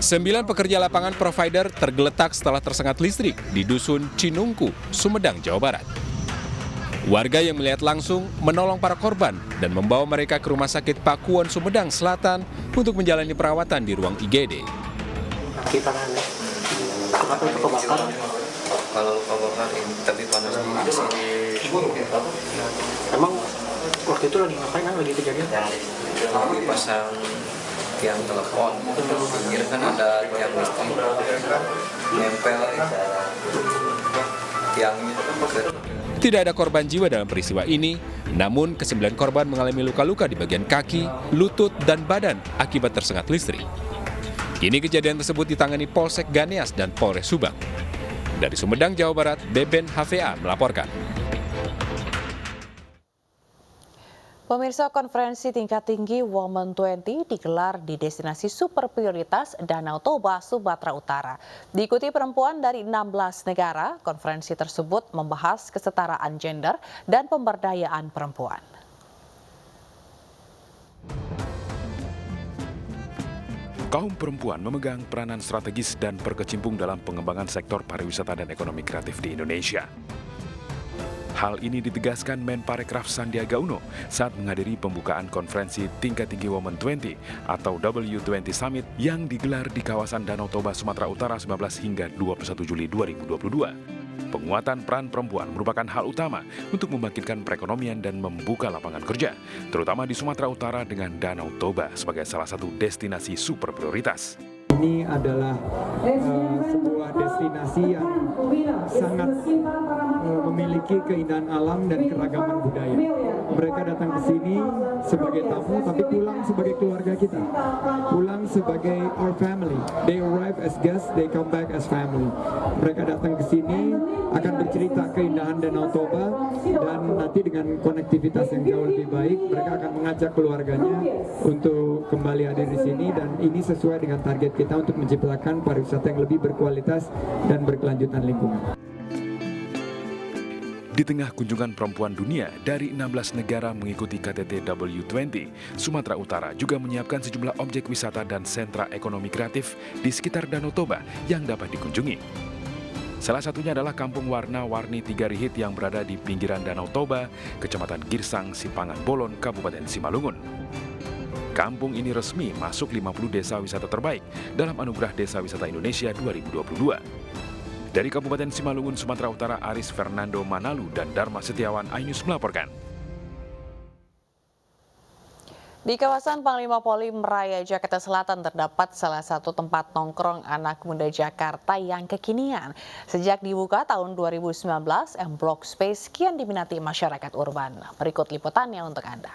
9 pekerja lapangan provider tergeletak setelah tersengat listrik di Dusun Cinungku, Sumedang, Jawa Barat. Warga yang melihat langsung menolong para korban dan membawa mereka ke Rumah Sakit Pakuwon, Sumedang Selatan untuk menjalani perawatan di ruang IGD. Kaki tangannya, apa itu kebakaran? Kalau kebakaran ini tapi panas di sini. Emang waktu itu lagi ngapain, lagi kejadian? Lagi pasang tiang telepon, pinggir kan ada tiang listrik, nempel tiangnya. Tidak ada korban jiwa dalam peristiwa ini, namun ke-9 korban mengalami luka-luka di bagian kaki, lutut, dan badan akibat tersengat listrik. Kini kejadian tersebut ditangani Polsek Ganeas dan Polres Subang. Dari Sumedang, Jawa Barat, Beben HVA melaporkan. Pemirsa, konferensi tingkat tinggi Women 20 digelar di destinasi super prioritas Danau Toba, Sumatera Utara. Diikuti perempuan dari 16 negara, konferensi tersebut membahas kesetaraan gender dan pemberdayaan perempuan. Kaum perempuan memegang peranan strategis dan berkecimpung dalam pengembangan sektor pariwisata dan ekonomi kreatif di Indonesia. Hal ini ditegaskan Menparekraf Sandiaga Uno saat menghadiri pembukaan konferensi tingkat tinggi Women 20 atau W20 Summit yang digelar di kawasan Danau Toba, Sumatera Utara 19 hingga 21 Juli 2022. Penguatan peran perempuan merupakan hal utama untuk membangkitkan perekonomian dan membuka lapangan kerja, terutama di Sumatera Utara dengan Danau Toba sebagai salah satu destinasi super prioritas. Ini adalah sebuah destinasi yang sangat memiliki keindahan alam dan keragaman budaya. Mereka datang ke sini sebagai tamu, tapi pulang sebagai keluarga kita. Pulang sebagai our family. They arrive as guests, they come back as family. Mereka datang ke sini akan bercerita keindahan Danau Toba, dan nanti dengan konektivitas yang jauh lebih baik, mereka akan mengajak keluarganya untuk kembali hadir di sini, dan ini sesuai dengan target kita untuk menciptakan pariwisata yang lebih berkualitas dan berkelanjutan lingkungan. Di tengah kunjungan perempuan dunia dari 16 negara mengikuti KTT W20, Sumatera Utara juga menyiapkan sejumlah objek wisata dan sentra ekonomi kreatif di sekitar Danau Toba yang dapat dikunjungi. Salah satunya adalah Kampung Warna-Warni Tiga Rihit yang berada di pinggiran Danau Toba, Kecamatan Girsang, Sipangan Bolon, Kabupaten Simalungun. Kampung ini resmi masuk 50 desa wisata terbaik dalam Anugerah Desa Wisata Indonesia 2022. Dari Kabupaten Simalungun, Sumatera Utara, Aris Fernando Manalu dan Dharma Setiawan, iNews melaporkan. Di kawasan Panglima Polim Raya, Jakarta Selatan terdapat salah satu tempat nongkrong anak muda Jakarta yang kekinian. Sejak dibuka tahun 2019, M Block Space kian diminati masyarakat urban. Berikut liputannya untuk Anda.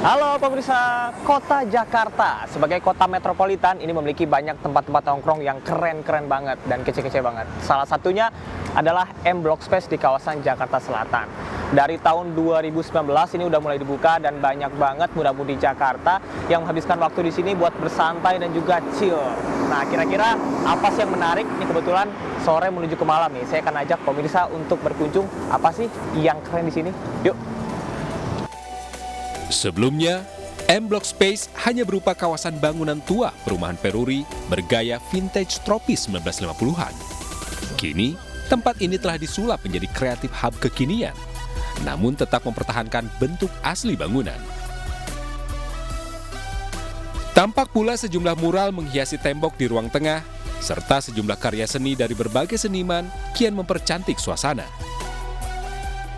Halo pemirsa, Kota Jakarta sebagai kota metropolitan ini memiliki banyak tempat-tempat nongkrong yang keren-keren banget dan kece-kece banget. Salah satunya adalah M Block Space di kawasan Jakarta Selatan. Dari tahun 2019 ini udah mulai dibuka dan banyak banget muda-mudi Jakarta yang menghabiskan waktu di sini buat bersantai dan juga chill. Nah, kira-kira apa sih yang menarik? Ini kebetulan sore menuju ke malam nih. Saya akan ajak pemirsa untuk berkunjung. Apa sih yang keren di sini? Yuk. Sebelumnya, M Block Space hanya berupa kawasan bangunan tua perumahan Peruri bergaya vintage tropis 1950-an. Kini, tempat ini telah disulap menjadi kreatif hub kekinian, namun tetap mempertahankan bentuk asli bangunan. Tampak pula sejumlah mural menghiasi tembok di ruang tengah, serta sejumlah karya seni dari berbagai seniman kian mempercantik suasana.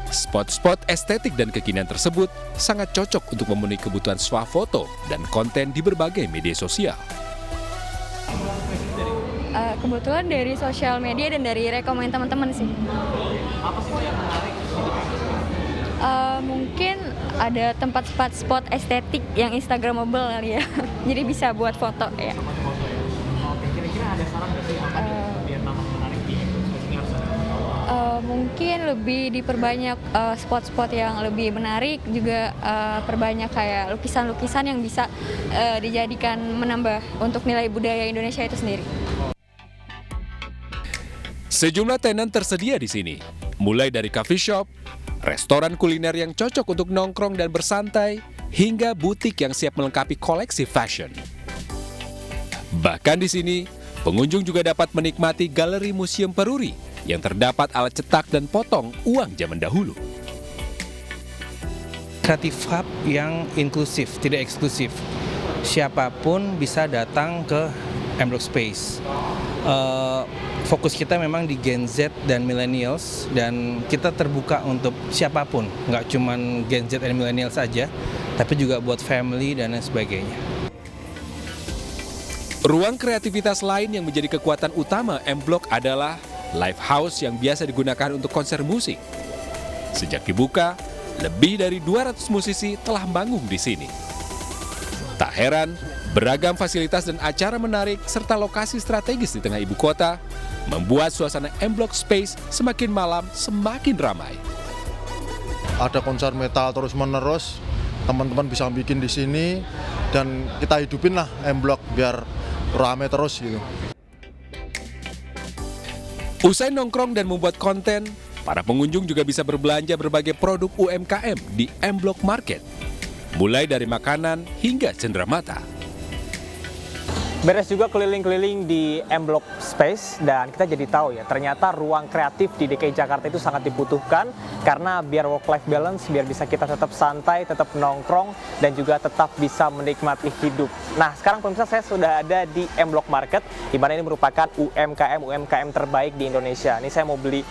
Spot-spot estetik dan kekinian tersebut sangat cocok untuk memenuhi kebutuhan swafoto dan konten di berbagai media sosial. Kebetulan dari sosial media dan dari rekomen teman-teman sih. Apa sih yang menarik? Mungkin ada tempat-tempat spot estetik yang instagramable kali ya. Jadi bisa buat foto ya. Oke, kira-kira ada saran nggak sih apa biar nama menarik di ini harus ada? Mungkin lebih diperbanyak spot-spot yang lebih menarik, juga perbanyak kayak lukisan-lukisan yang bisa dijadikan menambah untuk nilai budaya Indonesia itu sendiri. Sejumlah tenan tersedia di sini, mulai dari coffee shop, restoran kuliner yang cocok untuk nongkrong dan bersantai, hingga butik yang siap melengkapi koleksi fashion. Bahkan di sini, pengunjung juga dapat menikmati galeri museum Peruri yang terdapat alat cetak dan potong uang zaman dahulu. Creative Hub yang inklusif, tidak eksklusif. Siapapun bisa datang ke M Block Space. Fokus kita memang di Gen Z dan Millennials, dan kita terbuka untuk siapapun, nggak cuma Gen Z dan Millennials saja, tapi juga buat family dan lain sebagainya. Ruang kreativitas lain yang menjadi kekuatan utama M Block adalah live house yang biasa digunakan untuk konser musik. Sejak dibuka, lebih dari 200 musisi telah manggung di sini. Tak heran, beragam fasilitas dan acara menarik serta lokasi strategis di tengah ibu kota membuat suasana M Block Space semakin malam semakin ramai. Ada konser metal terus-menerus, teman-teman bisa bikin di sini dan kita hidupin lah M Block biar rame terus gitu. Usai nongkrong dan membuat konten, para pengunjung juga bisa berbelanja berbagai produk UMKM di M Block Market, mulai dari makanan hingga cenderamata. Beres juga keliling-keliling di M Block Space dan kita jadi tahu ya, ternyata ruang kreatif di DKI Jakarta itu sangat dibutuhkan karena biar work-life balance, biar bisa kita tetap santai, tetap nongkrong, dan juga tetap bisa menikmati hidup. Nah, sekarang pemirsa, saya sudah ada di M Block Market, di mana ini merupakan UMKM terbaik di Indonesia. Ini saya mau beli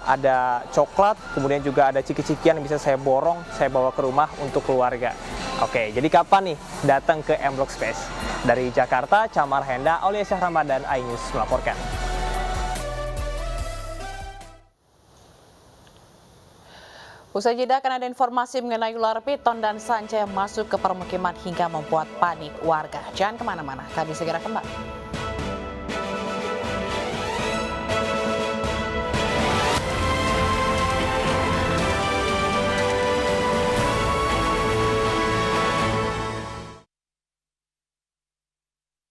ada coklat, kemudian juga ada ciki-cikian yang bisa saya borong, saya bawa ke rumah untuk keluarga. Oke, jadi kapan nih datang ke M Block Space? Dari Jakarta, Camar Henda, Aulia Syah Ramadan, iNews melaporkan. Usai jeda akan ada informasi mengenai ular piton dan sanca yang masuk ke permukiman hingga membuat panik warga. Jangan kemana-mana, kami segera kembali.